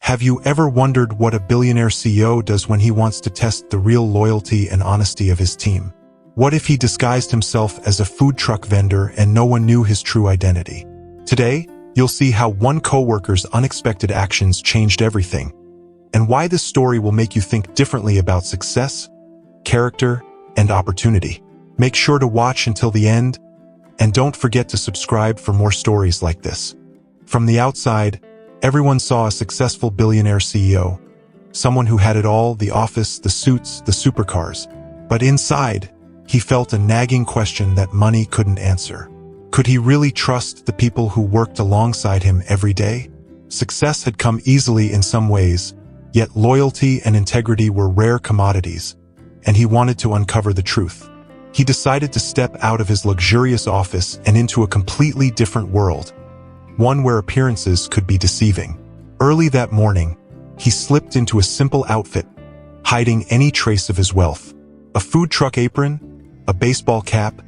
Have you ever wondered what a billionaire CEO does when he wants to test the real loyalty and honesty of his team? What if he disguised himself as a food truck vendor and no one knew his true identity? Today, you'll see how one coworker's unexpected actions changed everything, and why this story will make you think differently about success, character, and opportunity. Make sure to watch until the end, and don't forget to subscribe for more stories like this. From the outside, everyone saw a successful billionaire CEO, someone who had it all: the office, the suits, the supercars. But inside, he felt a nagging question that money couldn't answer. Could he really trust the people who worked alongside him every day? Success had come easily in some ways, yet loyalty and integrity were rare commodities, and he wanted to uncover the truth. He decided to step out of his luxurious office and into a completely different world, one where appearances could be deceiving. Early that morning, he slipped into a simple outfit, hiding any trace of his wealth. A food truck apron, a baseball cap,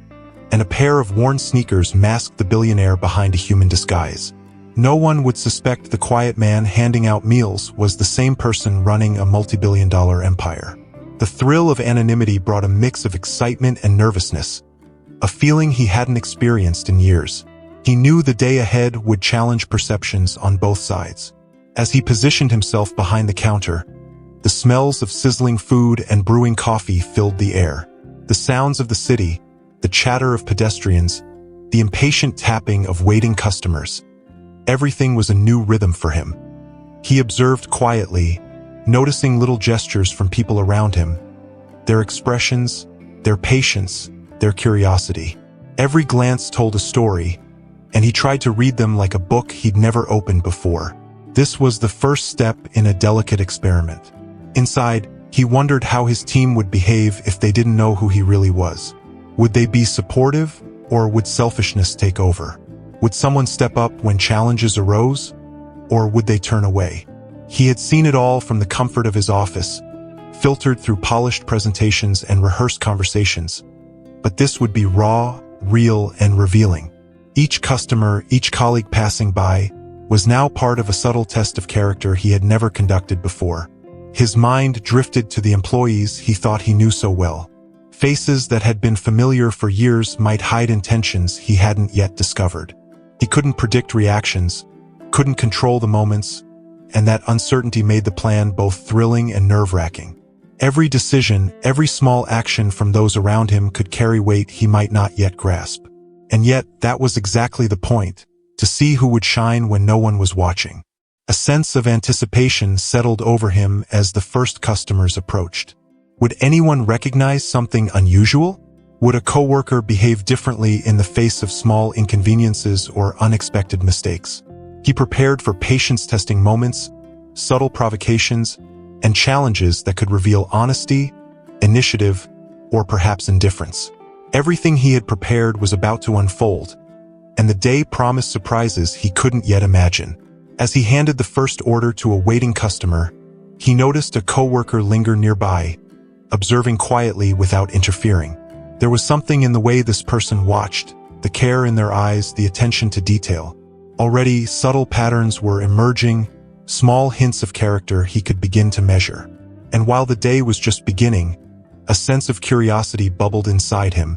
and a pair of worn sneakers masked the billionaire behind a human disguise. No one would suspect the quiet man handing out meals was the same person running a multi-billion-dollar empire. The thrill of anonymity brought a mix of excitement and nervousness, a feeling he hadn't experienced in years. He knew the day ahead would challenge perceptions on both sides. As he positioned himself behind the counter, the smells of sizzling food and brewing coffee filled the air. The sounds of the city, the chatter of pedestrians, the impatient tapping of waiting customers. Everything was a new rhythm for him. He observed quietly, noticing little gestures from people around him, their expressions, their patience, their curiosity. Every glance told a story, and he tried to read them like a book he'd never opened before. This was the first step in a delicate experiment. Inside, he wondered how his team would behave if they didn't know who he really was. Would they be supportive, or would selfishness take over? Would someone step up when challenges arose, or would they turn away? He had seen it all from the comfort of his office, filtered through polished presentations and rehearsed conversations. But this would be raw, real, and revealing. Each customer, each colleague passing by, was now part of a subtle test of character he had never conducted before. His mind drifted to the employees he thought he knew so well. Faces that had been familiar for years might hide intentions he hadn't yet discovered. He couldn't predict reactions, couldn't control the moments, and that uncertainty made the plan both thrilling and nerve-wracking. Every decision, every small action from those around him could carry weight he might not yet grasp. And yet, that was exactly the point, to see who would shine when no one was watching. A sense of anticipation settled over him as the first customers approached. Would anyone recognize something unusual? Would a coworker behave differently in the face of small inconveniences or unexpected mistakes? He prepared for patience-testing moments, subtle provocations, and challenges that could reveal honesty, initiative, or perhaps indifference. Everything he had prepared was about to unfold, and the day promised surprises he couldn't yet imagine. As he handed the first order to a waiting customer, he noticed a coworker linger nearby, observing quietly without interfering. There was something in the way this person watched, the care in their eyes, the attention to detail. Already, subtle patterns were emerging, small hints of character he could begin to measure. And while the day was just beginning, a sense of curiosity bubbled inside him.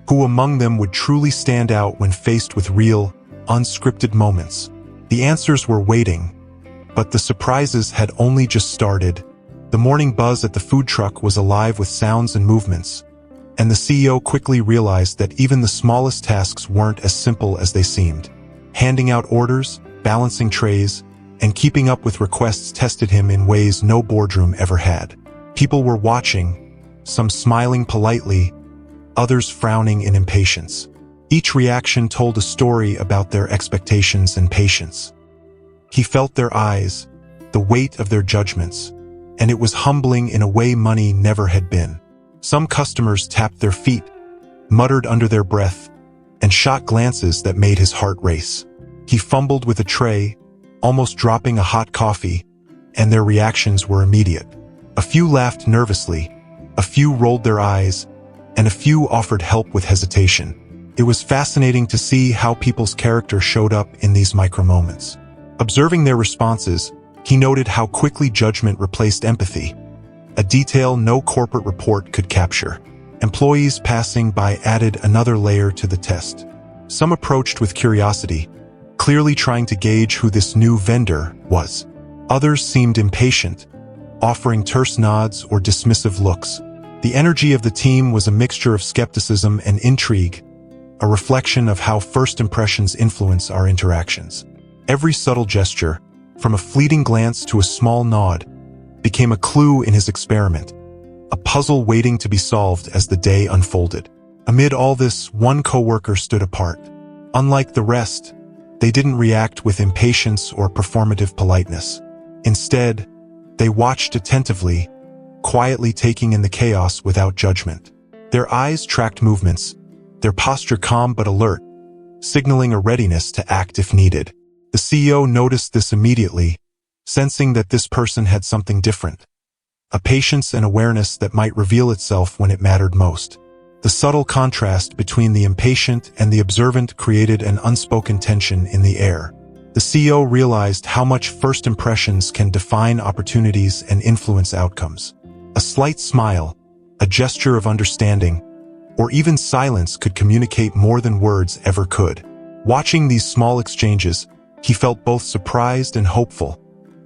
Who among them would truly stand out when faced with real, unscripted moments? The answers were waiting, but the surprises had only just started. The morning buzz at the food truck was alive with sounds and movements, and the CEO quickly realized that even the smallest tasks weren't as simple as they seemed. Handing out orders, balancing trays, and keeping up with requests tested him in ways no boardroom ever had. People were watching, some smiling politely, others frowning in impatience. Each reaction told a story about their expectations and patience. He felt their eyes, the weight of their judgments, and it was humbling in a way money never had been. Some customers tapped their feet, muttered under their breath, and shot glances that made his heart race. He fumbled with a tray, almost dropping a hot coffee, and their reactions were immediate. A few laughed nervously, a few rolled their eyes, and a few offered help with hesitation. It was fascinating to see how people's character showed up in these micro moments. Observing their responses, He noted how quickly judgment replaced empathy, a detail no corporate report could capture. Employees passing by added another layer to the test. Some approached with curiosity, clearly trying to gauge who this new vendor was. Others seemed impatient, offering terse nods or dismissive looks. The energy of the team was a mixture of skepticism and intrigue, a reflection of how first impressions influence our interactions. Every subtle gesture, from a fleeting glance to a small nod, became a clue in his experiment, a puzzle waiting to be solved as the day unfolded. Amid all this, one coworker stood apart. Unlike the rest, they didn't react with impatience or performative politeness. Instead, they watched attentively, quietly taking in the chaos without judgment. Their eyes tracked movements, their posture calm but alert, signaling a readiness to act if needed. The CEO noticed this immediately, sensing that this person had something different, a patience and awareness that might reveal itself when it mattered most. The subtle contrast between the impatient and the observant created an unspoken tension in the air. The CEO realized how much first impressions can define opportunities and influence outcomes. A slight smile, a gesture of understanding, or even silence could communicate more than words ever could. Watching these small exchanges, he felt both surprised and hopeful,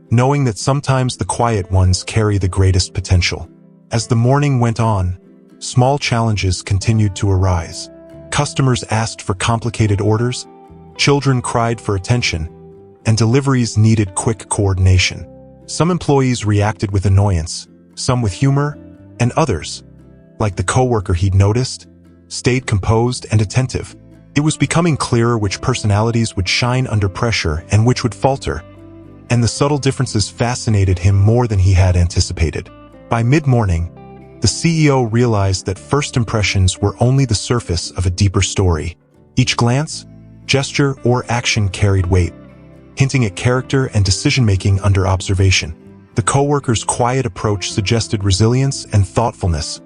knowing that sometimes the quiet ones carry the greatest potential. As the morning went on, small challenges continued to arise. Customers asked for complicated orders, children cried for attention, and deliveries needed quick coordination. Some employees reacted with annoyance, some with humor, and others, like the coworker he'd noticed, stayed composed and attentive. It was becoming clearer which personalities would shine under pressure and which would falter, and the subtle differences fascinated him more than he had anticipated. By mid-morning, the CEO realized that first impressions were only the surface of a deeper story. Each glance, gesture, or action carried weight, hinting at character and decision-making under observation. The coworker's quiet approach suggested resilience and thoughtfulness,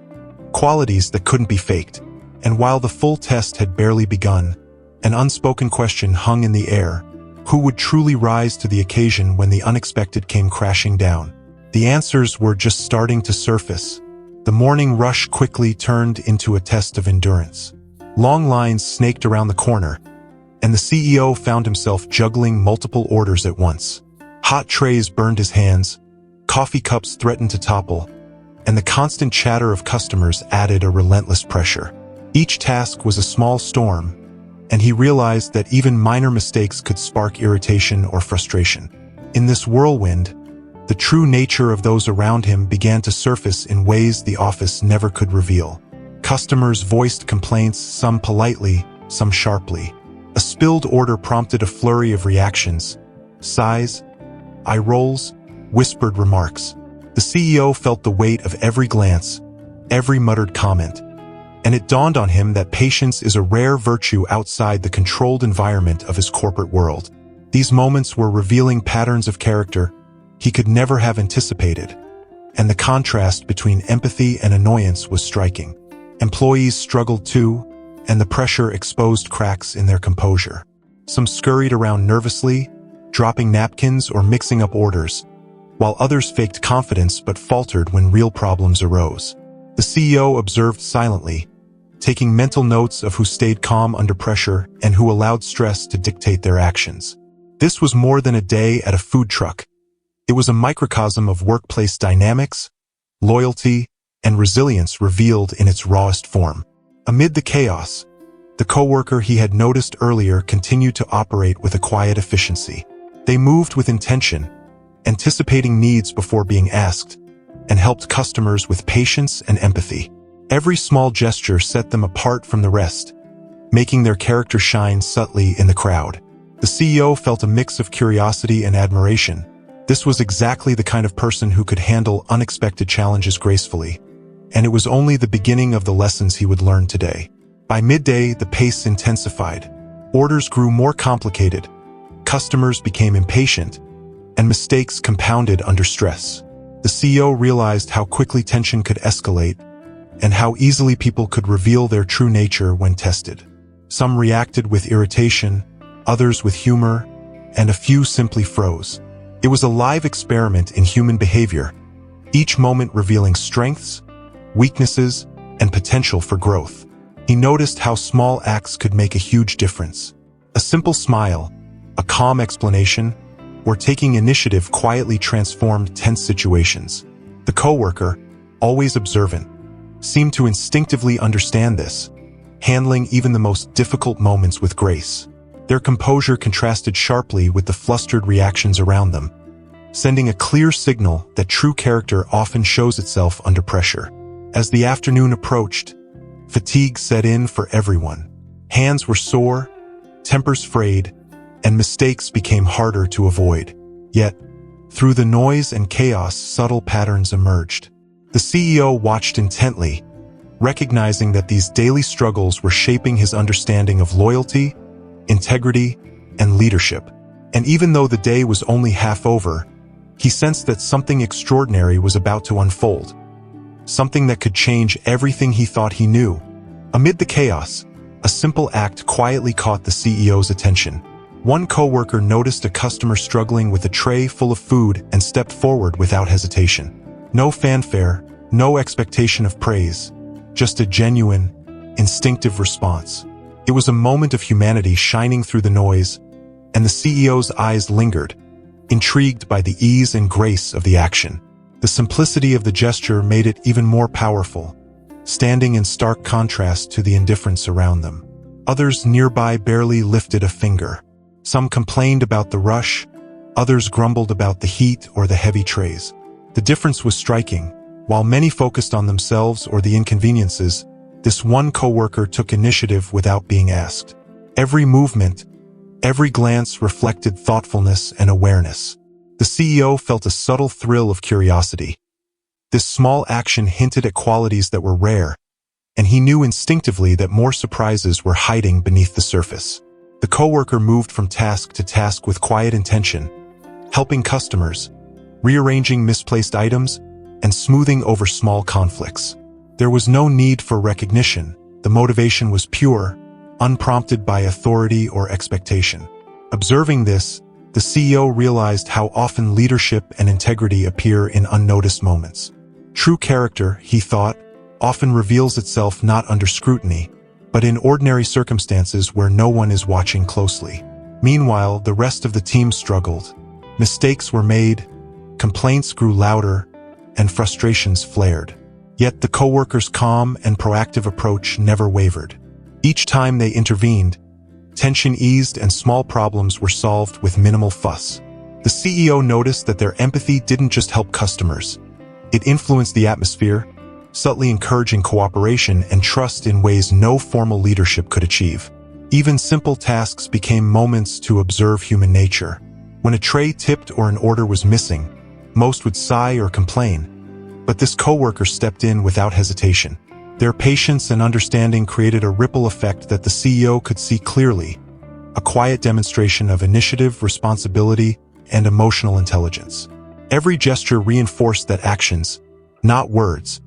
qualities that couldn't be faked. And while the full test had barely begun, an unspoken question hung in the air: who would truly rise to the occasion when the unexpected came crashing down? The answers were just starting to surface. The morning rush quickly turned into a test of endurance. Long lines snaked around the corner, and the CEO found himself juggling multiple orders at once. Hot trays burned his hands, coffee cups threatened to topple, and the constant chatter of customers added a relentless pressure. Each task was a small storm, and he realized that even minor mistakes could spark irritation or frustration. In this whirlwind, the true nature of those around him began to surface in ways the office never could reveal. Customers voiced complaints, some politely, some sharply. A spilled order prompted a flurry of reactions: sighs, eye rolls, whispered remarks. The CEO felt the weight of every glance, every muttered comment, and it dawned on him that patience is a rare virtue outside the controlled environment of his corporate world. These moments were revealing patterns of character he could never have anticipated, and the contrast between empathy and annoyance was striking. Employees struggled too, and the pressure exposed cracks in their composure. Some scurried around nervously, dropping napkins or mixing up orders, while others faked confidence but faltered when real problems arose. The CEO observed silently, taking mental notes of who stayed calm under pressure and who allowed stress to dictate their actions. This was more than a day at a food truck. It was a microcosm of workplace dynamics, loyalty, and resilience revealed in its rawest form. Amid the chaos, the coworker he had noticed earlier continued to operate with a quiet efficiency. They moved with intention, anticipating needs before being asked, and helped customers with patience and empathy. Every small gesture set them apart from the rest, making their character shine subtly in the crowd. The CEO felt a mix of curiosity and admiration. This was exactly the kind of person who could handle unexpected challenges gracefully, and it was only the beginning of the lessons he would learn today. By midday, the pace intensified. Orders grew more complicated, customers became impatient, and mistakes compounded under stress. The CEO realized how quickly tension could escalate and how easily people could reveal their true nature when tested. Some reacted with irritation, others with humor, and a few simply froze. It was a live experiment in human behavior, each moment revealing strengths, weaknesses, and potential for growth. He noticed how small acts could make a huge difference. A simple smile, a calm explanation, or taking initiative quietly transformed tense situations. The coworker, always observant, seemed to instinctively understand this, handling even the most difficult moments with grace. Their composure contrasted sharply with the flustered reactions around them, sending a clear signal that true character often shows itself under pressure. As the afternoon approached, fatigue set in for everyone. Hands were sore, tempers frayed, and mistakes became harder to avoid. Yet, through the noise and chaos, subtle patterns emerged. The CEO watched intently, recognizing that these daily struggles were shaping his understanding of loyalty, integrity, and leadership. And even though the day was only half over, he sensed that something extraordinary was about to unfold. Something that could change everything he thought he knew. Amid the chaos, a simple act quietly caught the CEO's attention. One coworker noticed a customer struggling with a tray full of food and stepped forward without hesitation. No fanfare, no expectation of praise, just a genuine, instinctive response. It was a moment of humanity shining through the noise, and the CEO's eyes lingered, intrigued by the ease and grace of the action. The simplicity of the gesture made it even more powerful, standing in stark contrast to the indifference around them. Others nearby barely lifted a finger. Some complained about the rush, others grumbled about the heat or the heavy trays. The difference was striking. While many focused on themselves or the inconveniences, this one coworker took initiative without being asked. Every movement, every glance reflected thoughtfulness and awareness. The CEO felt a subtle thrill of curiosity. This small action hinted at qualities that were rare, and he knew instinctively that more surprises were hiding beneath the surface. The coworker moved from task to task with quiet intention, helping customers, rearranging misplaced items, and smoothing over small conflicts. There was no need for recognition. The motivation was pure, unprompted by authority or expectation. Observing this, the CEO realized how often leadership and integrity appear in unnoticed moments. True character, he thought, often reveals itself not under scrutiny, but in ordinary circumstances where no one is watching closely. Meanwhile, the rest of the team struggled. Mistakes were made, complaints grew louder, and frustrations flared. Yet the coworkers' calm and proactive approach never wavered. Each time they intervened, tension eased and small problems were solved with minimal fuss. The CEO noticed that their empathy didn't just help customers. It influenced the atmosphere, subtly encouraging cooperation and trust in ways no formal leadership could achieve. Even simple tasks became moments to observe human nature. When a tray tipped or an order was missing, most would sigh or complain, but this coworker stepped in without hesitation. Their patience and understanding created a ripple effect that the CEO could see clearly, a quiet demonstration of initiative, responsibility, and emotional intelligence. Every gesture reinforced that actions, not words,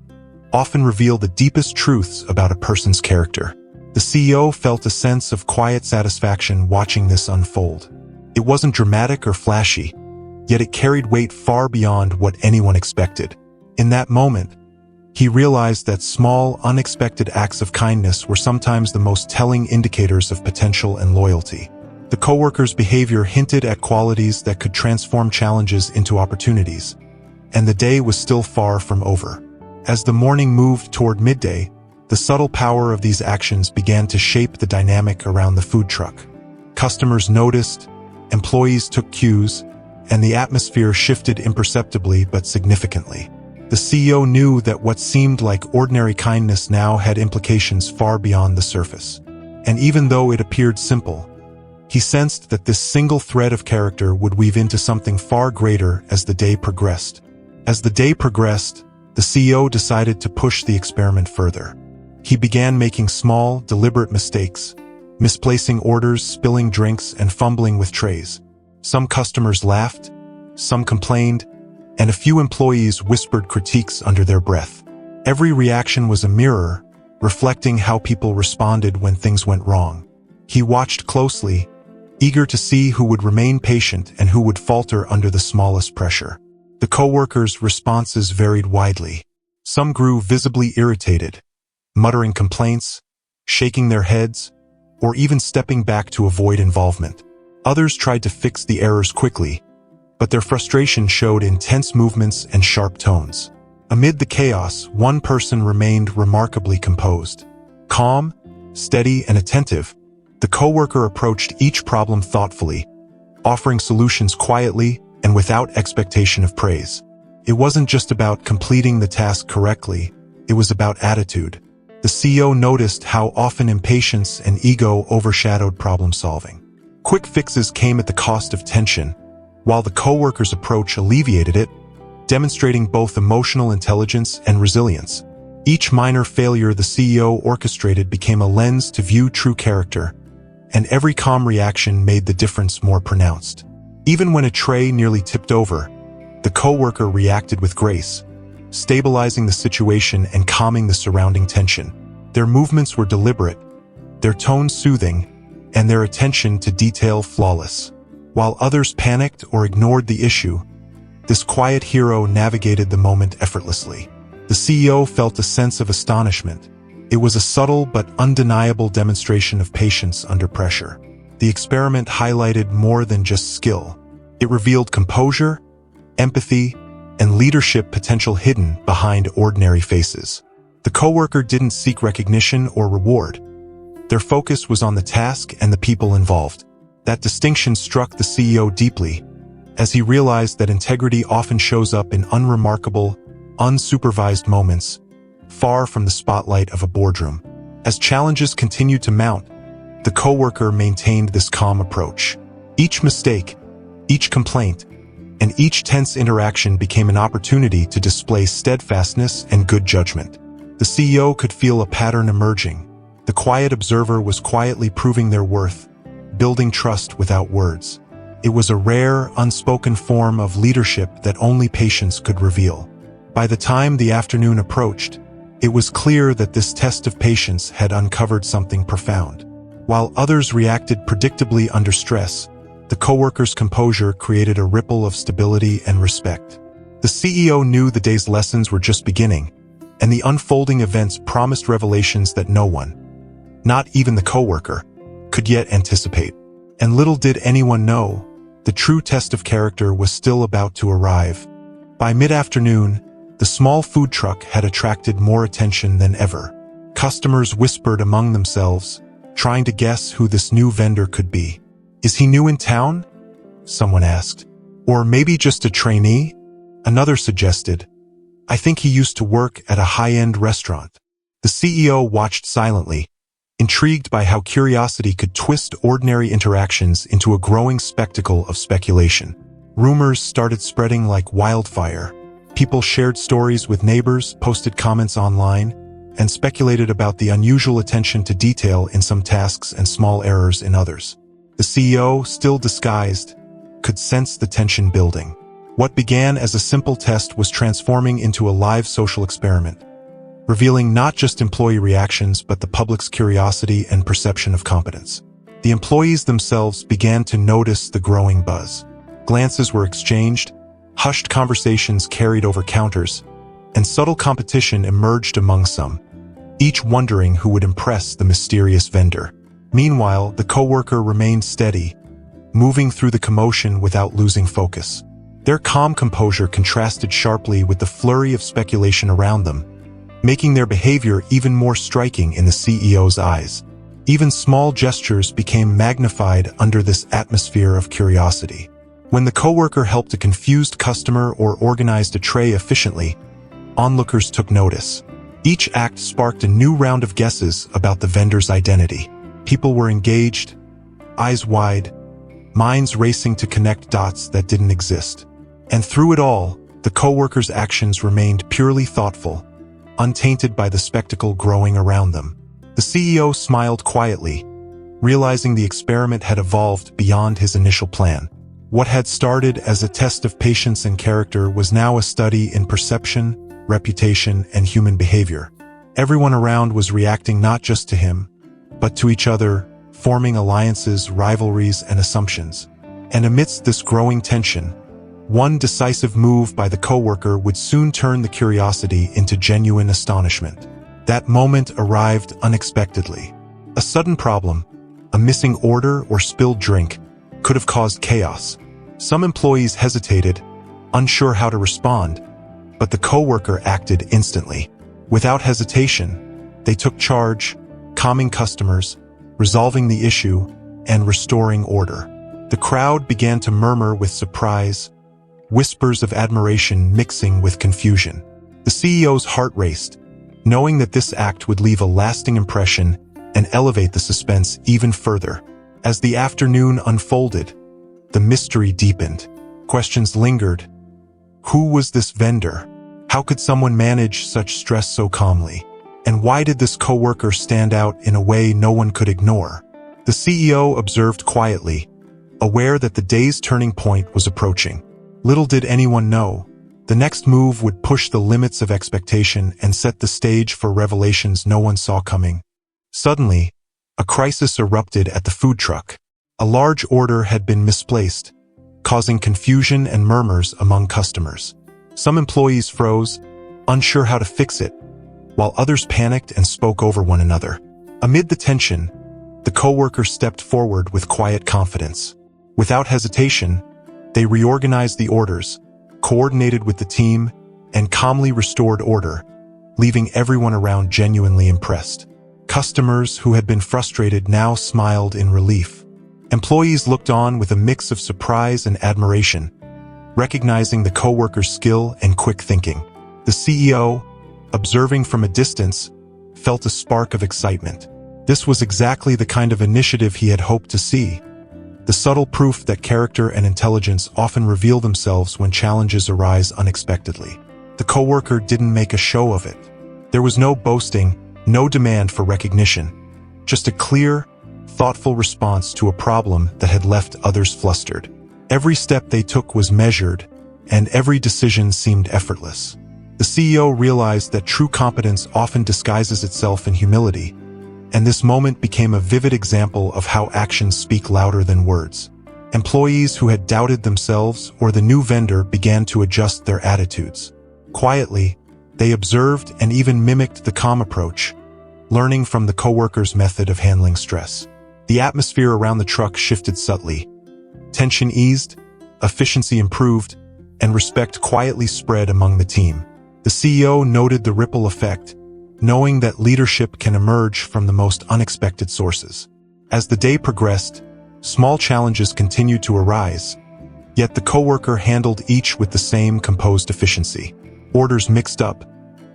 often reveal the deepest truths about a person's character. The CEO felt a sense of quiet satisfaction watching this unfold. It wasn't dramatic or flashy, yet it carried weight far beyond what anyone expected. In that moment, he realized that small, unexpected acts of kindness were sometimes the most telling indicators of potential and loyalty. The coworker's behavior hinted at qualities that could transform challenges into opportunities, and the day was still far from over. As the morning moved toward midday, the subtle power of these actions began to shape the dynamic around the food truck. Customers noticed, employees took cues, and the atmosphere shifted imperceptibly but significantly. The CEO knew that what seemed like ordinary kindness now had implications far beyond the surface. And even though it appeared simple, he sensed that this single thread of character would weave into something far greater as the day progressed. As the day progressed, the CEO decided to push the experiment further. He began making small, deliberate mistakes, misplacing orders, spilling drinks, and fumbling with trays. Some customers laughed, some complained, and a few employees whispered critiques under their breath. Every reaction was a mirror, reflecting how people responded when things went wrong. He watched closely, eager to see who would remain patient and who would falter under the smallest pressure. The coworkers' responses varied widely. Some grew visibly irritated, muttering complaints, shaking their heads, or even stepping back to avoid involvement. Others tried to fix the errors quickly, but their frustration showed in tense movements and sharp tones. Amid the chaos, one person remained remarkably composed. Calm, steady, and attentive, the coworker approached each problem thoughtfully, offering solutions quietly and without expectation of praise. It wasn't just about completing the task correctly, it was about attitude. The CEO noticed how often impatience and ego overshadowed problem-solving. Quick fixes came at the cost of tension, while the coworker's approach alleviated it, demonstrating both emotional intelligence and resilience. Each minor failure the CEO orchestrated became a lens to view true character, and every calm reaction made the difference more pronounced. Even when a tray nearly tipped over, the coworker reacted with grace, stabilizing the situation and calming the surrounding tension. Their movements were deliberate, their tone soothing, and their attention to detail flawless. While others panicked or ignored the issue, this quiet hero navigated the moment effortlessly. The CEO felt a sense of astonishment. It was a subtle but undeniable demonstration of patience under pressure. The experiment highlighted more than just skill. It revealed composure, empathy, and leadership potential hidden behind ordinary faces. The coworker didn't seek recognition or reward. Their focus was on the task and the people involved. That distinction struck the CEO deeply, as he realized that integrity often shows up in unremarkable, unsupervised moments, far from the spotlight of a boardroom. As challenges continued to mount, the coworker maintained this calm approach. Each mistake, each complaint, and each tense interaction became an opportunity to display steadfastness and good judgment. The CEO could feel a pattern emerging. The quiet observer was quietly proving their worth, building trust without words. It was a rare, unspoken form of leadership that only patience could reveal. By the time the afternoon approached, it was clear that this test of patience had uncovered something profound. While others reacted predictably under stress, the coworker's composure created a ripple of stability and respect. The CEO knew the day's lessons were just beginning, and the unfolding events promised revelations that no one, not even the coworker, could yet anticipate. And little did anyone know, the true test of character was still about to arrive. By mid-afternoon, the small food truck had attracted more attention than ever. Customers whispered among themselves, trying to guess who this new vendor could be. "Is he new in town?" someone asked. "Or maybe just a trainee?" another suggested. "I think he used to work at a high-end restaurant." The CEO watched silently, intrigued by how curiosity could twist ordinary interactions into a growing spectacle of speculation. Rumors started spreading like wildfire. People shared stories with neighbors, posted comments online, and speculated about the unusual attention to detail in some tasks and small errors in others. The CEO, still disguised, could sense the tension building. What began as a simple test was transforming into a live social experiment, revealing not just employee reactions but the public's curiosity and perception of competence. The employees themselves began to notice the growing buzz. Glances were exchanged, hushed conversations carried over counters, and subtle competition emerged among some, each wondering who would impress the mysterious vendor. Meanwhile, the coworker remained steady, moving through the commotion without losing focus. Their calm composure contrasted sharply with the flurry of speculation around them, making their behavior even more striking in the CEO's eyes. Even small gestures became magnified under this atmosphere of curiosity. When the coworker helped a confused customer or organized a tray efficiently, onlookers took notice. Each act sparked a new round of guesses about the vendor's identity. People were engaged, eyes wide, minds racing to connect dots that didn't exist. And through it all, the coworker's actions remained purely thoughtful, untainted by the spectacle growing around them. The CEO smiled quietly, realizing the experiment had evolved beyond his initial plan. What had started as a test of patience and character was now a study in perception, reputation, and human behavior. Everyone around was reacting not just to him, but to each other, forming alliances, rivalries, and assumptions. And amidst this growing tension, one decisive move by the coworker would soon turn the curiosity into genuine astonishment. That moment arrived unexpectedly. A sudden problem, a missing order or spilled drink, could have caused chaos. Some employees hesitated, unsure how to respond, but the coworker acted instantly. Without hesitation, they took charge, calming customers, resolving the issue, and restoring order. The crowd began to murmur with surprise, whispers of admiration mixing with confusion. The CEO's heart raced, knowing that this act would leave a lasting impression and elevate the suspense even further. As the afternoon unfolded, the mystery deepened. Questions lingered. Who was this vendor? How could someone manage such stress so calmly? And why did this coworker stand out in a way no one could ignore? The CEO observed quietly, aware that the day's turning point was approaching. Little did anyone know, the next move would push the limits of expectation and set the stage for revelations no one saw coming. Suddenly, a crisis erupted at the food truck. A large order had been misplaced, causing confusion and murmurs among customers. Some employees froze, unsure how to fix it, while others panicked and spoke over one another. Amid the tension, the coworker stepped forward with quiet confidence. Without hesitation, they reorganized the orders, coordinated with the team, and calmly restored order, leaving everyone around genuinely impressed. Customers who had been frustrated now smiled in relief. Employees looked on with a mix of surprise and admiration, recognizing the coworker's skill and quick thinking. The CEO, observing from a distance, felt a spark of excitement. This was exactly the kind of initiative he had hoped to see. The subtle proof that character and intelligence often reveal themselves when challenges arise unexpectedly. The coworker didn't make a show of it. There was no boasting, no demand for recognition, just a clear, thoughtful response to a problem that had left others flustered. Every step they took was measured, and every decision seemed effortless. The CEO realized that true competence often disguises itself in humility, and this moment became a vivid example of how actions speak louder than words. Employees who had doubted themselves or the new vendor began to adjust their attitudes. Quietly, they observed and even mimicked the calm approach, learning from the coworker's method of handling stress. The atmosphere around the truck shifted subtly. Tension eased, efficiency improved, and respect quietly spread among the team. The CEO noted the ripple effect, knowing that leadership can emerge from the most unexpected sources. As the day progressed, small challenges continued to arise, yet the coworker handled each with the same composed efficiency. Orders mixed up,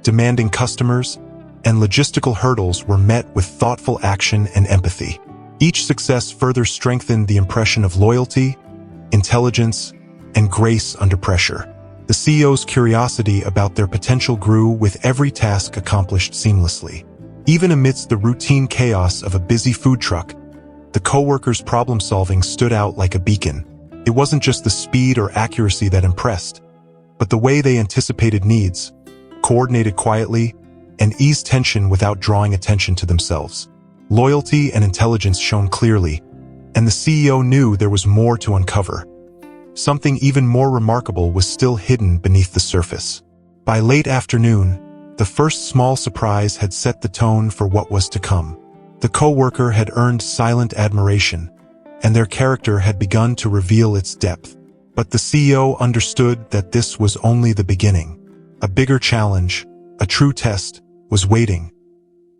demanding customers, and logistical hurdles were met with thoughtful action and empathy. Each success further strengthened the impression of loyalty, intelligence, and grace under pressure. The CEO's curiosity about their potential grew with every task accomplished seamlessly. Even amidst the routine chaos of a busy food truck, the coworkers' problem-solving stood out like a beacon. It wasn't just the speed or accuracy that impressed, but the way they anticipated needs, coordinated quietly, and eased tension without drawing attention to themselves. Loyalty and intelligence shone clearly, and the CEO knew there was more to uncover. Something even more remarkable was still hidden beneath the surface. By late afternoon, the first small surprise had set the tone for what was to come. The coworker had earned silent admiration, and their character had begun to reveal its depth. But the CEO understood that this was only the beginning. A bigger challenge, a true test, was waiting.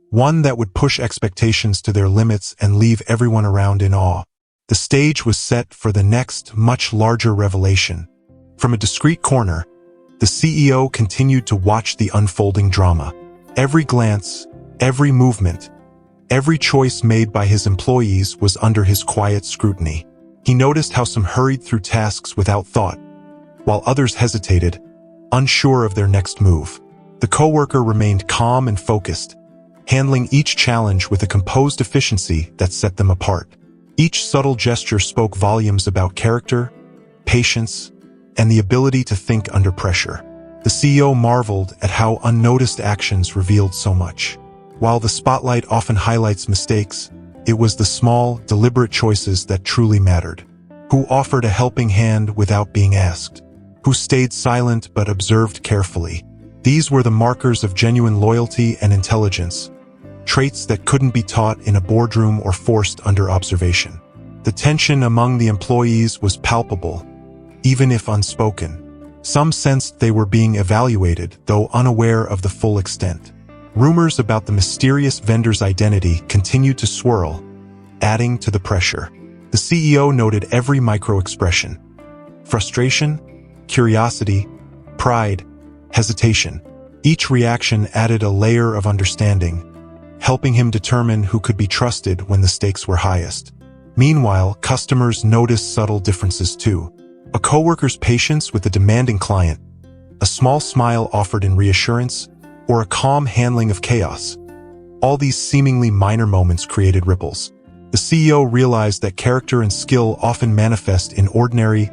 One that would push expectations to their limits and leave everyone around in awe. The stage was set for the next, much larger revelation. From a discreet corner, the CEO continued to watch the unfolding drama. Every glance, every movement, every choice made by his employees was under his quiet scrutiny. He noticed how some hurried through tasks without thought, while others hesitated, unsure of their next move. The coworker remained calm and focused, handling each challenge with a composed efficiency that set them apart. Each subtle gesture spoke volumes about character, patience, and the ability to think under pressure. The CEO marveled at how unnoticed actions revealed so much. While the spotlight often highlights mistakes, It was the small, deliberate choices that truly mattered. Who offered a helping hand without being asked? Who stayed silent but observed carefully? These were the markers of genuine loyalty and intelligence, traits that couldn't be taught in a boardroom or forced under observation. The tension among the employees was palpable, even if unspoken. Some sensed they were being evaluated, though unaware of the full extent. Rumors about the mysterious vendor's identity continued to swirl, adding to the pressure. The CEO noted every micro-expression: frustration, curiosity, pride, hesitation. Each reaction added a layer of understanding, helping him determine who could be trusted when the stakes were highest. Meanwhile, customers noticed subtle differences too. A coworker's patience with a demanding client, a small smile offered in reassurance, or a calm handling of chaos. All these seemingly minor moments created ripples. The CEO realized that character and skill often manifest in ordinary,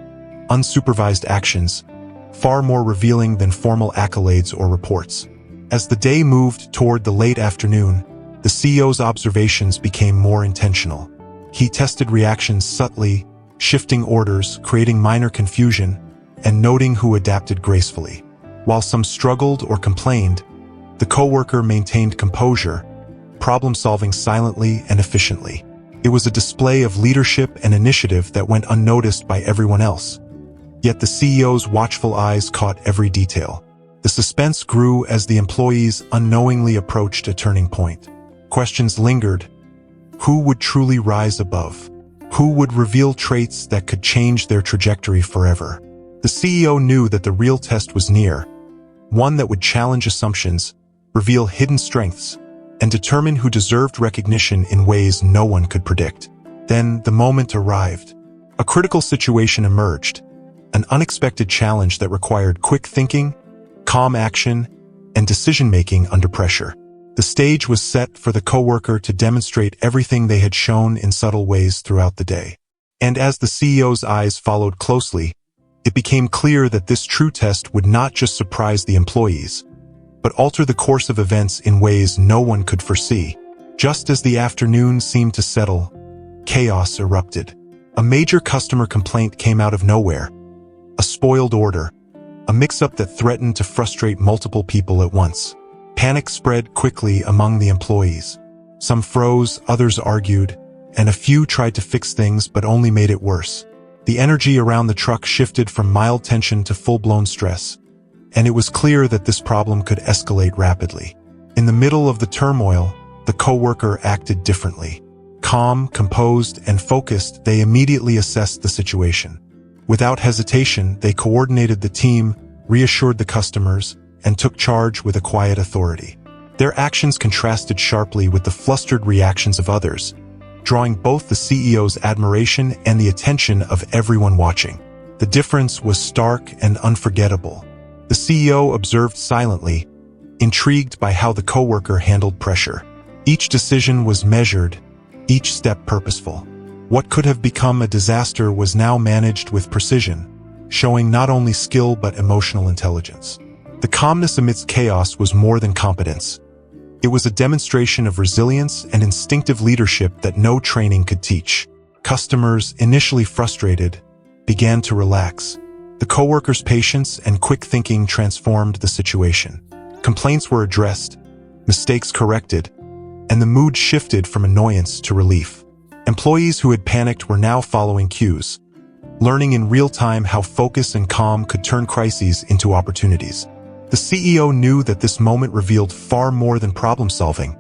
unsupervised actions, far more revealing than formal accolades or reports. As the day moved toward the late afternoon, the CEO's observations became more intentional. He tested reactions subtly, shifting orders, creating minor confusion, and noting who adapted gracefully. While some struggled or complained, the coworker maintained composure, problem-solving silently and efficiently. It was a display of leadership and initiative that went unnoticed by everyone else. Yet the CEO's watchful eyes caught every detail. The suspense grew as the employees unknowingly approached a turning point. Questions lingered. Who would truly rise above? Who would reveal traits that could change their trajectory forever? The CEO knew that the real test was near, one that would challenge assumptions, reveal hidden strengths, and determine who deserved recognition in ways no one could predict. Then the moment arrived. A critical situation emerged, an unexpected challenge that required quick thinking, calm action, and decision-making under pressure. The stage was set for the coworker to demonstrate everything they had shown in subtle ways throughout the day. And as the CEO's eyes followed closely, it became clear that this true test would not just surprise the employees, but alter the course of events in ways no one could foresee. Just as the afternoon seemed to settle, chaos erupted. A major customer complaint came out of nowhere. A spoiled order, a mix-up that threatened to frustrate multiple people at once. Panic spread quickly among the employees. Some froze, others argued, and a few tried to fix things but only made it worse. The energy around the truck shifted from mild tension to full-blown stress, and it was clear that this problem could escalate rapidly. In the middle of the turmoil, the coworker acted differently. Calm, composed, and focused, they immediately assessed the situation. Without hesitation, they coordinated the team, reassured the customers, and took charge with a quiet authority. Their actions contrasted sharply with the flustered reactions of others, drawing both the CEO's admiration and the attention of everyone watching. The difference was stark and unforgettable. The CEO observed silently, intrigued by how the coworker handled pressure. Each decision was measured, each step purposeful. What could have become a disaster was now managed with precision, showing not only skill but emotional intelligence. The calmness amidst chaos was more than competence. It was a demonstration of resilience and instinctive leadership that no training could teach. Customers, initially frustrated, began to relax. The coworker's patience and quick thinking transformed the situation. Complaints were addressed, mistakes corrected, and the mood shifted from annoyance to relief. Employees who had panicked were now following cues, learning in real time how focus and calm could turn crises into opportunities. The CEO knew that this moment revealed far more than problem solving.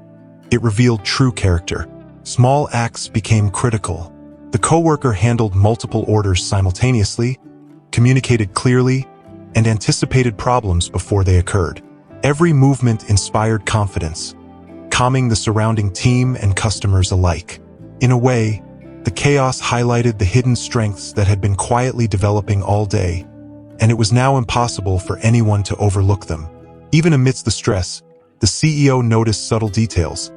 It revealed true character. Small acts became critical. The coworker handled multiple orders simultaneously, communicated clearly, and anticipated problems before they occurred. Every movement inspired confidence, calming the surrounding team and customers alike. In a way, the chaos highlighted the hidden strengths that had been quietly developing all day, and it was now impossible for anyone to overlook them. Even amidst the stress, the CEO noticed subtle details: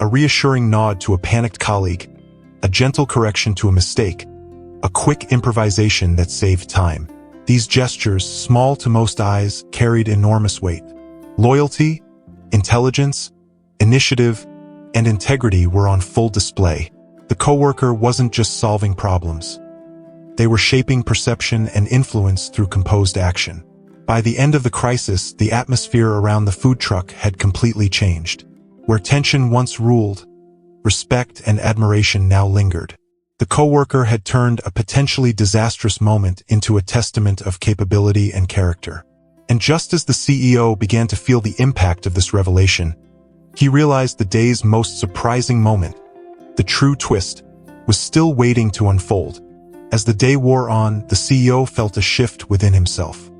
a reassuring nod to a panicked colleague, a gentle correction to a mistake, a quick improvisation that saved time. These gestures, small to most eyes, carried enormous weight. Loyalty, intelligence, initiative, and integrity were on full display. The coworker wasn't just solving problems. They were shaping perception and influence through composed action. By the end of the crisis, the atmosphere around the food truck had completely changed. Where tension once ruled, respect and admiration now lingered. The coworker had turned a potentially disastrous moment into a testament of capability and character. And just as the CEO began to feel the impact of this revelation, he realized the day's most surprising moment, the true twist, was still waiting to unfold. As the day wore on, the CEO felt a shift within himself.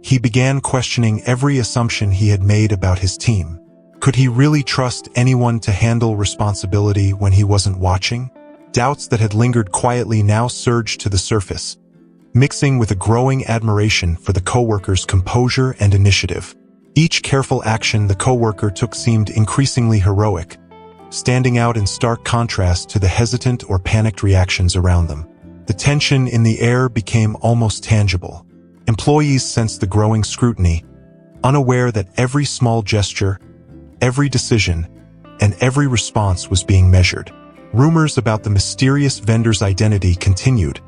He began questioning every assumption he had made about his team. Could he really trust anyone to handle responsibility when he wasn't watching? Doubts that had lingered quietly now surged to the surface, mixing with a growing admiration for the coworker's composure and initiative. Each careful action the coworker took seemed increasingly heroic, standing out in stark contrast to the hesitant or panicked reactions around them. The tension in the air became almost tangible. Employees sensed the growing scrutiny, unaware that every small gesture, every decision, and every response was being measured. Rumors about the mysterious vendor's identity continued,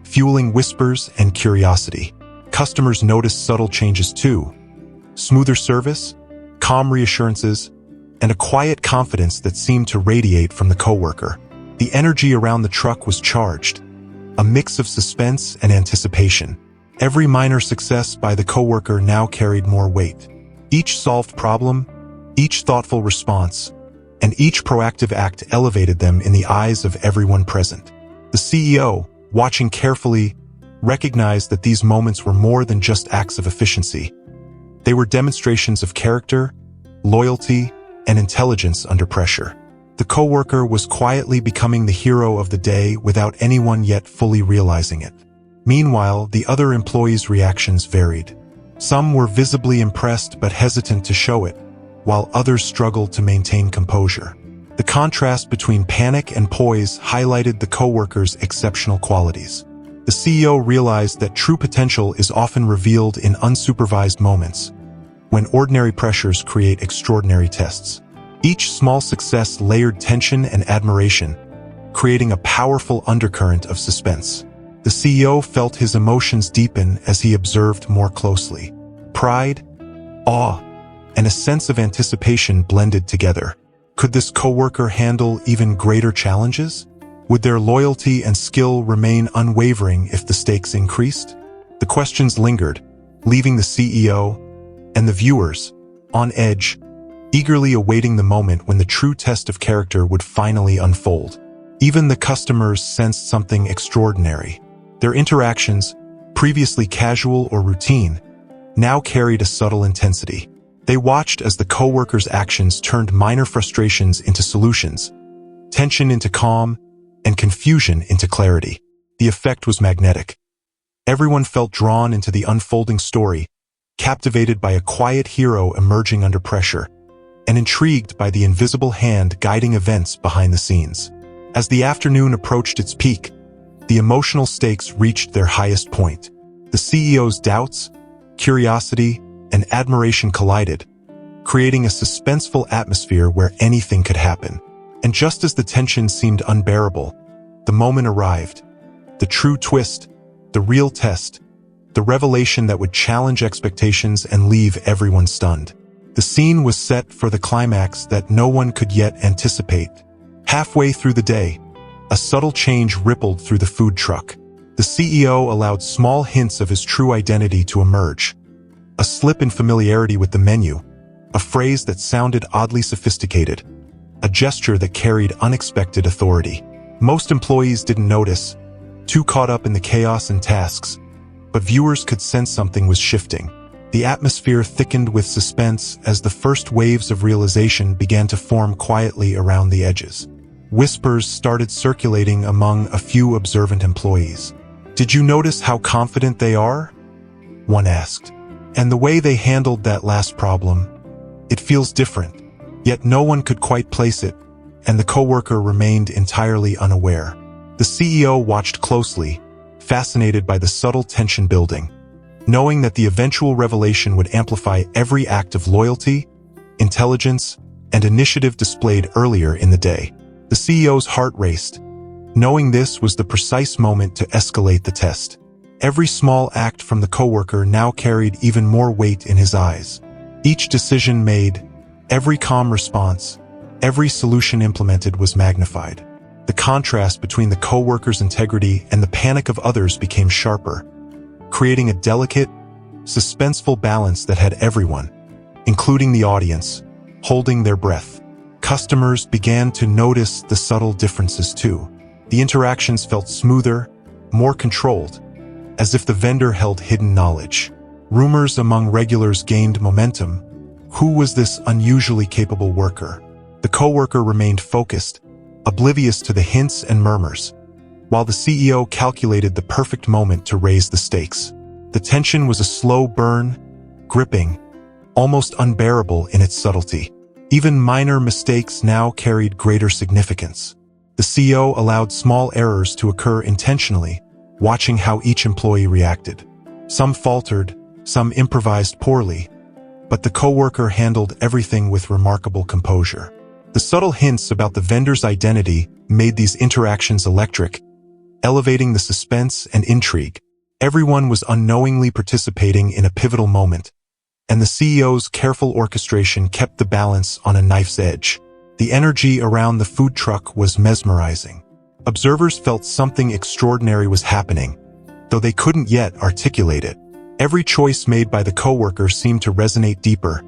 fueling whispers and curiosity. Customers noticed subtle changes too: smoother service, calm reassurances, and a quiet confidence that seemed to radiate from the coworker. The energy around the truck was charged, a mix of suspense and anticipation. Every minor success by the coworker now carried more weight. Each solved problem, each thoughtful response, and each proactive act elevated them in the eyes of everyone present. The CEO, watching carefully, recognized that these moments were more than just acts of efficiency. They were demonstrations of character, loyalty, and intelligence under pressure. The coworker was quietly becoming the hero of the day without anyone yet fully realizing it. Meanwhile, the other employees' reactions varied. Some were visibly impressed but hesitant to show it, while others struggled to maintain composure. The contrast between panic and poise highlighted the coworker's exceptional qualities. The CEO realized that true potential is often revealed in unsupervised moments, when ordinary pressures create extraordinary tests. Each small success layered tension and admiration, creating a powerful undercurrent of suspense. The CEO felt his emotions deepen as he observed more closely. Pride, awe, and a sense of anticipation blended together. Could this coworker handle even greater challenges? Would their loyalty and skill remain unwavering if the stakes increased? The questions lingered, leaving the CEO and the viewers on edge, eagerly awaiting the moment when the true test of character would finally unfold. Even the customers sensed something extraordinary. Their interactions, previously casual or routine, now carried a subtle intensity. They watched as the coworker's actions turned minor frustrations into solutions, tension into calm, and confusion into clarity. The effect was magnetic. Everyone felt drawn into the unfolding story, captivated by a quiet hero emerging under pressure, and intrigued by the invisible hand guiding events behind the scenes. As the afternoon approached its peak, the emotional stakes reached their highest point. The CEO's doubts, curiosity, and admiration collided, creating a suspenseful atmosphere where anything could happen. And just as the tension seemed unbearable, the moment arrived. The true twist, the real test, the revelation that would challenge expectations and leave everyone stunned. The scene was set for the climax that no one could yet anticipate. Halfway through the day, a subtle change rippled through the food truck. The CEO allowed small hints of his true identity to emerge. A slip in familiarity with the menu, a phrase that sounded oddly sophisticated, a gesture that carried unexpected authority. Most employees didn't notice, too caught up in the chaos and tasks, but viewers could sense something was shifting. The atmosphere thickened with suspense as the first waves of realization began to form quietly around the edges. Whispers started circulating among a few observant employees. "Did you notice how confident they are?" one asked. "And the way they handled that last problem, it feels different." Yet no one could quite place it, and the coworker remained entirely unaware. The CEO watched closely, fascinated by the subtle tension building, knowing that the eventual revelation would amplify every act of loyalty, intelligence, and initiative displayed earlier in the day. The CEO's heart raced, Knowing this was the precise moment to escalate the test. Every small act from the coworker now carried even more weight in his eyes. Each decision made, every calm response, every solution implemented was magnified. The contrast between the coworker's integrity and the panic of others became sharper, creating a delicate, suspenseful balance that had everyone, including the audience, holding their breath. Customers began to notice the subtle differences too. The interactions felt smoother, more controlled, as if the vendor held hidden knowledge. Rumors among regulars gained momentum. Who was this unusually capable worker? The coworker remained focused, oblivious to the hints and murmurs, while the CEO calculated the perfect moment to raise the stakes. The tension was a slow burn, gripping, almost unbearable in its subtlety. Even minor mistakes now carried greater significance. The CEO allowed small errors to occur intentionally, watching how each employee reacted. Some faltered, some improvised poorly, but the coworker handled everything with remarkable composure. The subtle hints about the vendor's identity made these interactions electric, elevating the suspense and intrigue. Everyone was unknowingly participating in a pivotal moment, and the CEO's careful orchestration kept the balance on a knife's edge. The energy around the food truck was mesmerizing. Observers felt something extraordinary was happening, though they couldn't yet articulate it. Every choice made by the coworker seemed to resonate deeper,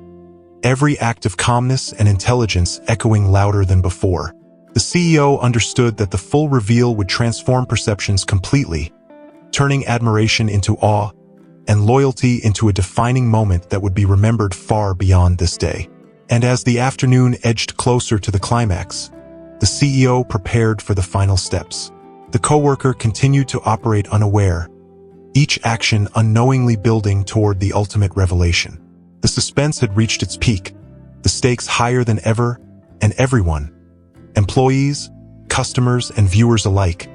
every act of calmness and intelligence echoing louder than before. The CEO understood that the full reveal would transform perceptions completely, turning admiration into awe and loyalty into a defining moment that would be remembered far beyond this day. And as the afternoon edged closer to the climax, the CEO prepared for the final steps. The coworker continued to operate unaware, each action unknowingly building toward the ultimate revelation. The suspense had reached its peak, the stakes higher than ever, and everyone, employees, customers, and viewers alike,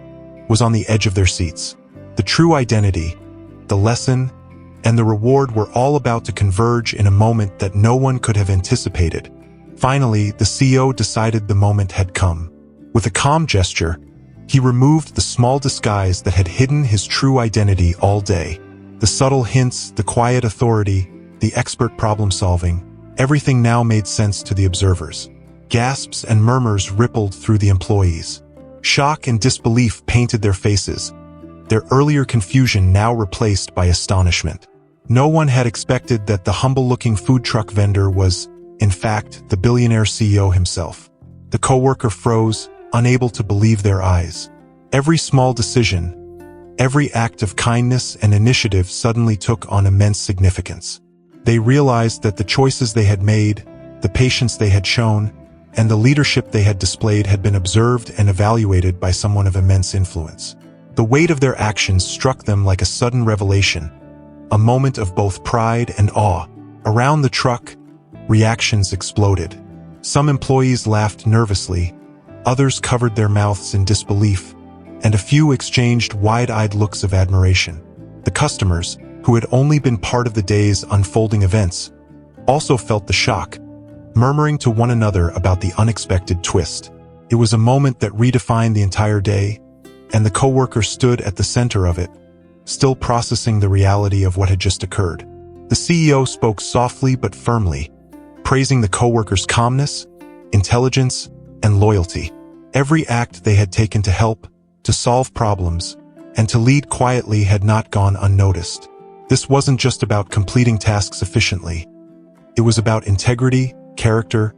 was on the edge of their seats. The true identity, the lesson, and the reward were all about to converge in a moment that no one could have anticipated. Finally, the CEO decided the moment had come. With a calm gesture, he removed the small disguise that had hidden his true identity all day. The subtle hints, the quiet authority, the expert problem-solving, everything now made sense to the observers. Gasps and murmurs rippled through the employees. Shock and disbelief painted their faces, their earlier confusion now replaced by astonishment. No one had expected that the humble-looking food truck vendor was, in fact, the billionaire CEO himself. The coworker froze, unable to believe their eyes. Every small decision, every act of kindness and initiative suddenly took on immense significance. They realized that the choices they had made, the patience they had shown, and the leadership they had displayed had been observed and evaluated by someone of immense influence. The weight of their actions struck them like a sudden revelation, a moment of both pride and awe. Around the truck, reactions exploded. Some employees laughed nervously, others covered their mouths in disbelief, and a few exchanged wide-eyed looks of admiration. The customers, who had only been part of the day's unfolding events, also felt the shock, murmuring to one another about the unexpected twist. It was a moment that redefined the entire day, and the coworker stood at the center of it, still processing the reality of what had just occurred. The CEO spoke softly but firmly, praising the coworker's calmness, intelligence, and loyalty. Every act they had taken to help, to solve problems, and to lead quietly had not gone unnoticed. This wasn't just about completing tasks efficiently. It was about integrity, character,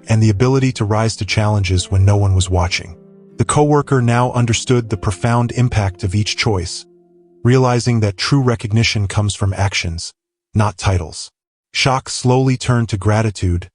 and the ability to rise to challenges when no one was watching. The coworker now understood the profound impact of each choice, realizing that true recognition comes from actions, not titles. Shock slowly turned to gratitude,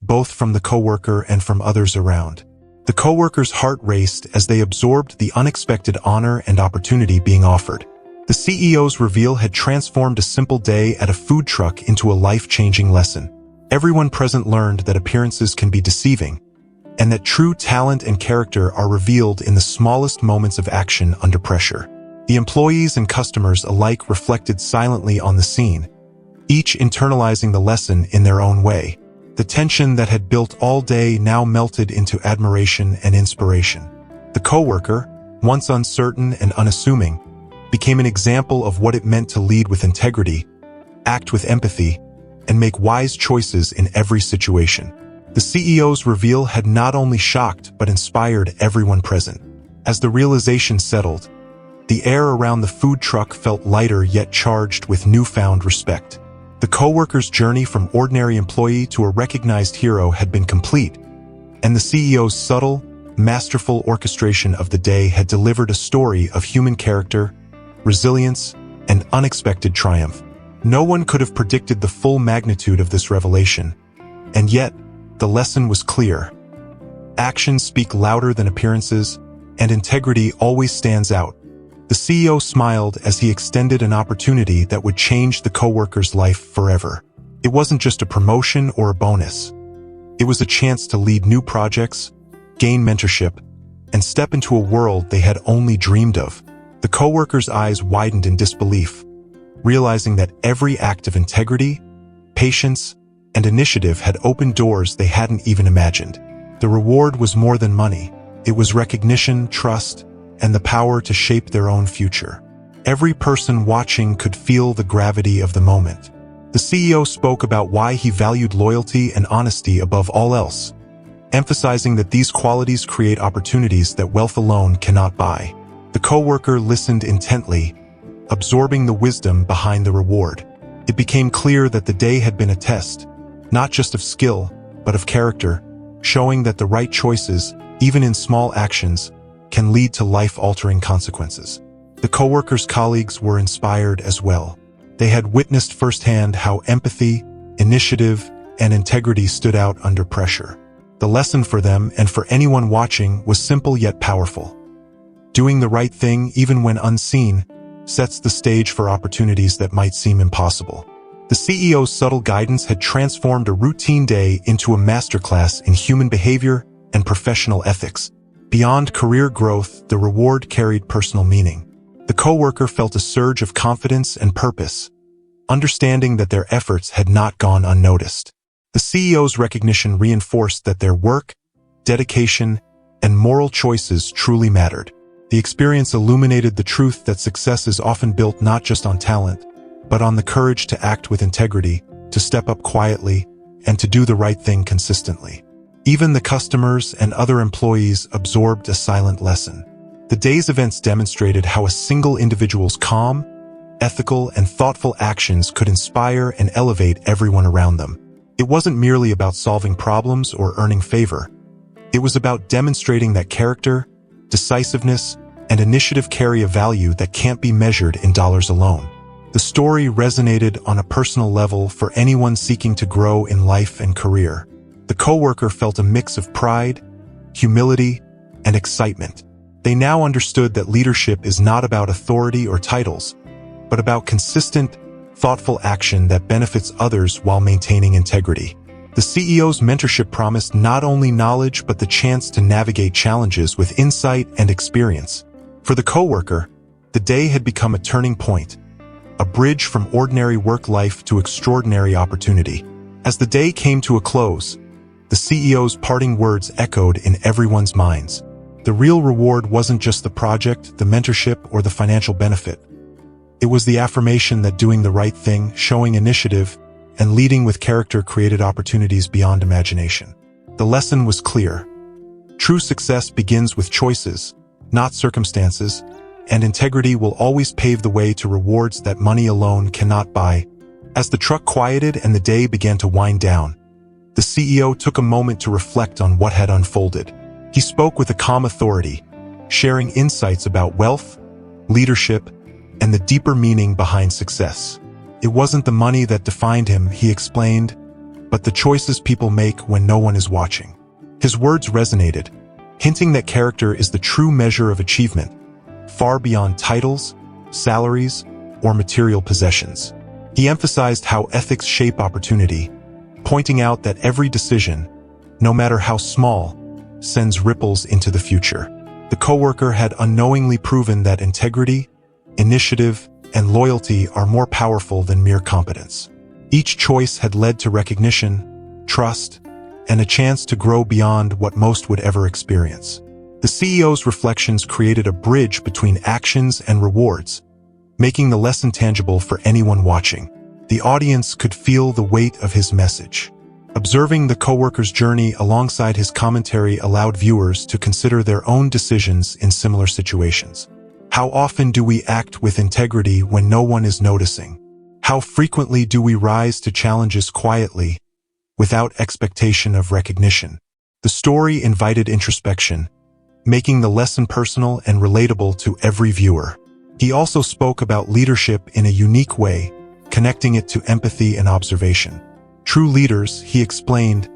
both from the coworker and from others around. The coworker's heart raced as they absorbed the unexpected honor and opportunity being offered. The CEO's reveal had transformed a simple day at a food truck into a life-changing lesson. Everyone present learned that appearances can be deceiving, and that true talent and character are revealed in the smallest moments of action under pressure. The employees and customers alike reflected silently on the scene, each internalizing the lesson in their own way. The tension that had built all day now melted into admiration and inspiration. The coworker, once uncertain and unassuming, became an example of what it meant to lead with integrity, act with empathy, and make wise choices in every situation. The CEO's reveal had not only shocked but inspired everyone present. As the realization settled, the air around the food truck felt lighter yet charged with newfound respect. The coworker's journey from ordinary employee to a recognized hero had been complete, and the CEO's subtle, masterful orchestration of the day had delivered a story of human character, resilience, and unexpected triumph. No one could have predicted the full magnitude of this revelation, and yet, the lesson was clear. Actions speak louder than appearances, and integrity always stands out. The CEO smiled as he extended an opportunity that would change the coworker's life forever. It wasn't just a promotion or a bonus. It was a chance to lead new projects, gain mentorship, and step into a world they had only dreamed of. The coworker's eyes widened in disbelief, realizing that every act of integrity, patience, and initiative had opened doors they hadn't even imagined. The reward was more than money. It was recognition, trust, and the power to shape their own future. Every person watching could feel the gravity of the moment. The CEO spoke about why he valued loyalty and honesty above all else, emphasizing that these qualities create opportunities that wealth alone cannot buy. The coworker listened intently, absorbing the wisdom behind the reward. It became clear that the day had been a test, not just of skill, but of character, showing that the right choices, even in small actions, can lead to life-altering consequences. The coworkers' colleagues were inspired as well. They had witnessed firsthand how empathy, initiative, and integrity stood out under pressure. The lesson for them and for anyone watching was simple yet powerful. Doing the right thing, even when unseen, sets the stage for opportunities that might seem impossible. The CEO's subtle guidance had transformed a routine day into a masterclass in human behavior and professional ethics. Beyond career growth, the reward carried personal meaning. The coworker felt a surge of confidence and purpose, understanding that their efforts had not gone unnoticed. The CEO's recognition reinforced that their work, dedication, and moral choices truly mattered. The experience illuminated the truth that success is often built not just on talent, but on the courage to act with integrity, to step up quietly, and to do the right thing consistently. Even the customers and other employees absorbed a silent lesson. The day's events demonstrated how a single individual's calm, ethical, and thoughtful actions could inspire and elevate everyone around them. It wasn't merely about solving problems or earning favor. It was about demonstrating that character, decisiveness, and initiative carry a value that can't be measured in dollars alone. The story resonated on a personal level for anyone seeking to grow in life and career. The coworker felt a mix of pride, humility, and excitement. They now understood that leadership is not about authority or titles, but about consistent, thoughtful action that benefits others while maintaining integrity. The CEO's mentorship promised not only knowledge but the chance to navigate challenges with insight and experience. For the coworker, the day had become a turning point, a bridge from ordinary work life to extraordinary opportunity. As the day came to a close, the CEO's parting words echoed in everyone's minds. The real reward wasn't just the project, the mentorship, or the financial benefit. It was the affirmation that doing the right thing, showing initiative, and leading with character created opportunities beyond imagination. The lesson was clear. True success begins with choices, not circumstances, and integrity will always pave the way to rewards that money alone cannot buy. As the truck quieted and the day began to wind down, the CEO took a moment to reflect on what had unfolded. He spoke with a calm authority, sharing insights about wealth, leadership, and the deeper meaning behind success. It wasn't the money that defined him, he explained, but the choices people make when no one is watching. His words resonated, hinting that character is the true measure of achievement, far beyond titles, salaries, or material possessions. He emphasized how ethics shape opportunity, pointing out that every decision, no matter how small, sends ripples into the future. The coworker had unknowingly proven that integrity, initiative, and loyalty are more powerful than mere competence. Each choice had led to recognition, trust, and a chance to grow beyond what most would ever experience. The The CEO's reflections created a bridge between actions and rewards, making the lesson tangible for anyone watching. The audience could feel the weight of his message. Observing the coworker's journey alongside his commentary allowed viewers to consider their own decisions in similar situations. How often do we act with integrity when no one is noticing? How frequently do we rise to challenges quietly, without expectation of recognition? The story invited introspection, making the lesson personal and relatable to every viewer. He also spoke about leadership in a unique way, connecting it to empathy and observation. True leaders, he explained,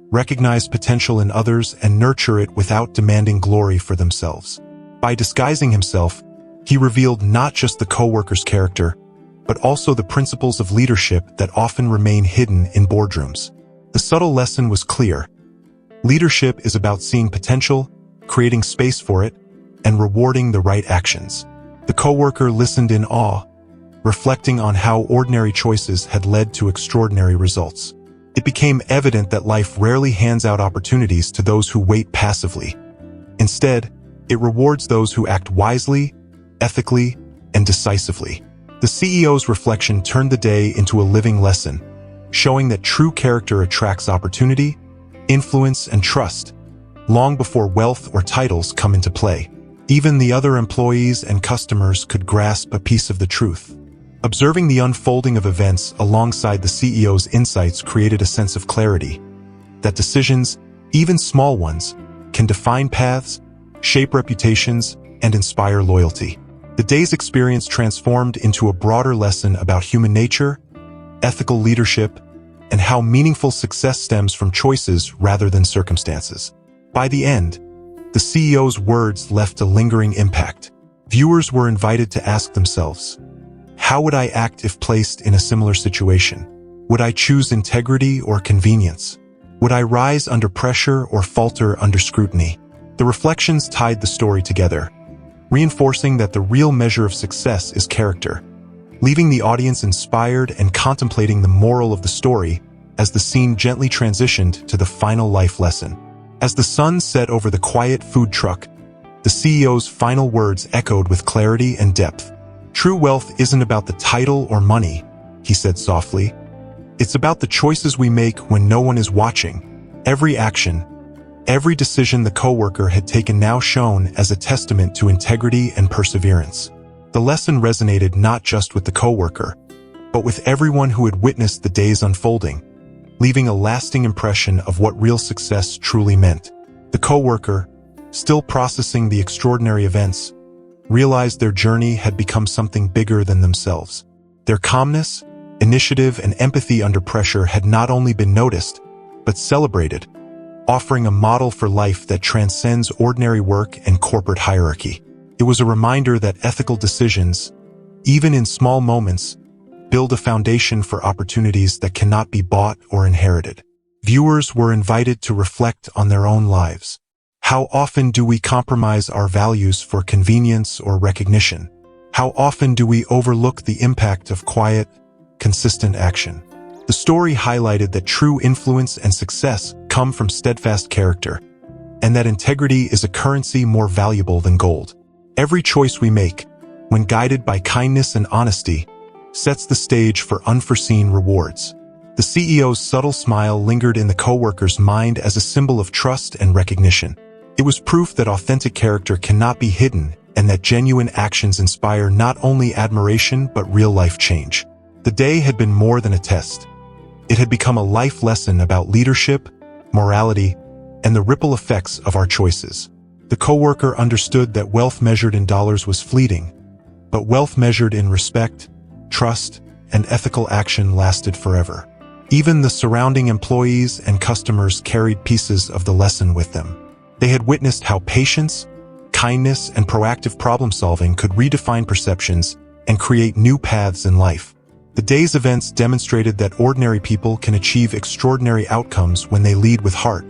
recognize potential in others and nurture it without demanding glory for themselves. By disguising himself, he revealed not just the coworker's character, but also the principles of leadership that often remain hidden in boardrooms. The subtle lesson was clear. Leadership is about seeing potential, creating space for it, and rewarding the right actions. The coworker listened in awe, reflecting on how ordinary choices had led to extraordinary results. It became evident that life rarely hands out opportunities to those who wait passively. Instead, it rewards those who act wisely, ethically, and decisively. The CEO's reflection turned the day into a living lesson, showing that true character attracts opportunity, influence, and trust, long before wealth or titles come into play. Even the other employees and customers could grasp a piece of the truth. Observing the unfolding of events alongside the CEO's insights created a sense of clarity, that decisions, even small ones, can define paths, shape reputations, and inspire loyalty. The day's experience transformed into a broader lesson about human nature, ethical leadership, and how meaningful success stems from choices rather than circumstances. By the end, the CEO's words left a lingering impact. Viewers were invited to ask themselves, how would I act if placed in a similar situation? Would I choose integrity or convenience? Would I rise under pressure or falter under scrutiny? The reflections tied the story together, reinforcing that the real measure of success is character, leaving the audience inspired and contemplating the moral of the story as the scene gently transitioned to the final life lesson. As the sun set over the quiet food truck, the CEO's final words echoed with clarity and depth. True wealth isn't about the title or money, he said softly. It's about the choices we make when no one is watching. Every action, every decision the coworker had taken now shone as a testament to integrity and perseverance. The lesson resonated not just with the coworker, but with everyone who had witnessed the day's unfolding, leaving a lasting impression of what real success truly meant. The coworker, still processing the extraordinary events, realized their journey had become something bigger than themselves. Their calmness, initiative, and empathy under pressure had not only been noticed, but celebrated, offering a model for life that transcends ordinary work and corporate hierarchy. It was a reminder that ethical decisions, even in small moments, build a foundation for opportunities that cannot be bought or inherited. Viewers were invited to reflect on their own lives. How often do we compromise our values for convenience or recognition? How often do we overlook the impact of quiet, consistent action? The story highlighted that true influence and success come from steadfast character, and that integrity is a currency more valuable than gold. Every choice we make, when guided by kindness and honesty, sets the stage for unforeseen rewards. The CEO's subtle smile lingered in the coworker's mind as a symbol of trust and recognition. It was proof that authentic character cannot be hidden and that genuine actions inspire not only admiration but real-life change. The day had been more than a test. It had become a life lesson about leadership, morality, and the ripple effects of our choices. The coworker understood that wealth measured in dollars was fleeting, but wealth measured in respect, trust, and ethical action lasted forever. Even the surrounding employees and customers carried pieces of the lesson with them. They had witnessed how patience, kindness, and proactive problem-solving could redefine perceptions and create new paths in life. The day's events demonstrated that ordinary people can achieve extraordinary outcomes when they lead with heart,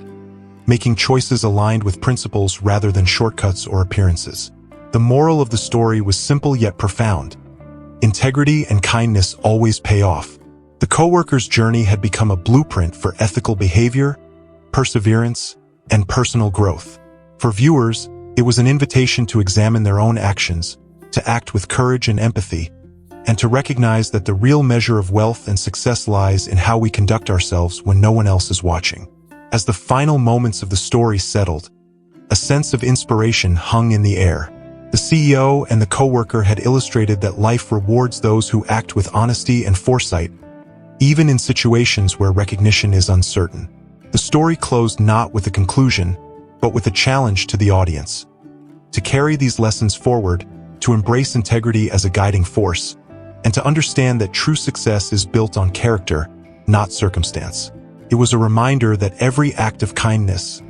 making choices aligned with principles rather than shortcuts or appearances. The moral of the story was simple yet profound. Integrity and kindness always pay off. The coworker's journey had become a blueprint for ethical behavior, perseverance, and personal growth. For viewers, It was an invitation to examine their own actions, to act with courage and empathy, and to recognize that the real measure of wealth and success lies in how we conduct ourselves when no one else is watching. As the final moments of the story settled, a sense of inspiration hung in the air. The CEO and the coworker had illustrated that life rewards those who act with honesty and foresight, even in situations where recognition is uncertain. The story closed not with a conclusion, but with a challenge to the audience. To carry these lessons forward, to embrace integrity as a guiding force, and to understand that true success is built on character, not circumstance. It was a reminder that every act of kindness,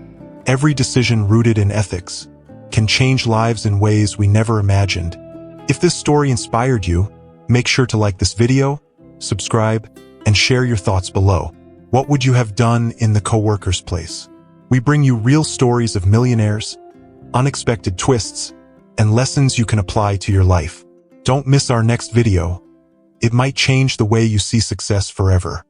every decision rooted in ethics, can change lives in ways we never imagined. If this story inspired you, make sure to like this video, subscribe, and share your thoughts below. What would you have done in the coworker's place? We bring you real stories of millionaires, unexpected twists, and lessons you can apply to your life. Don't miss our next video. It might change the way you see success forever.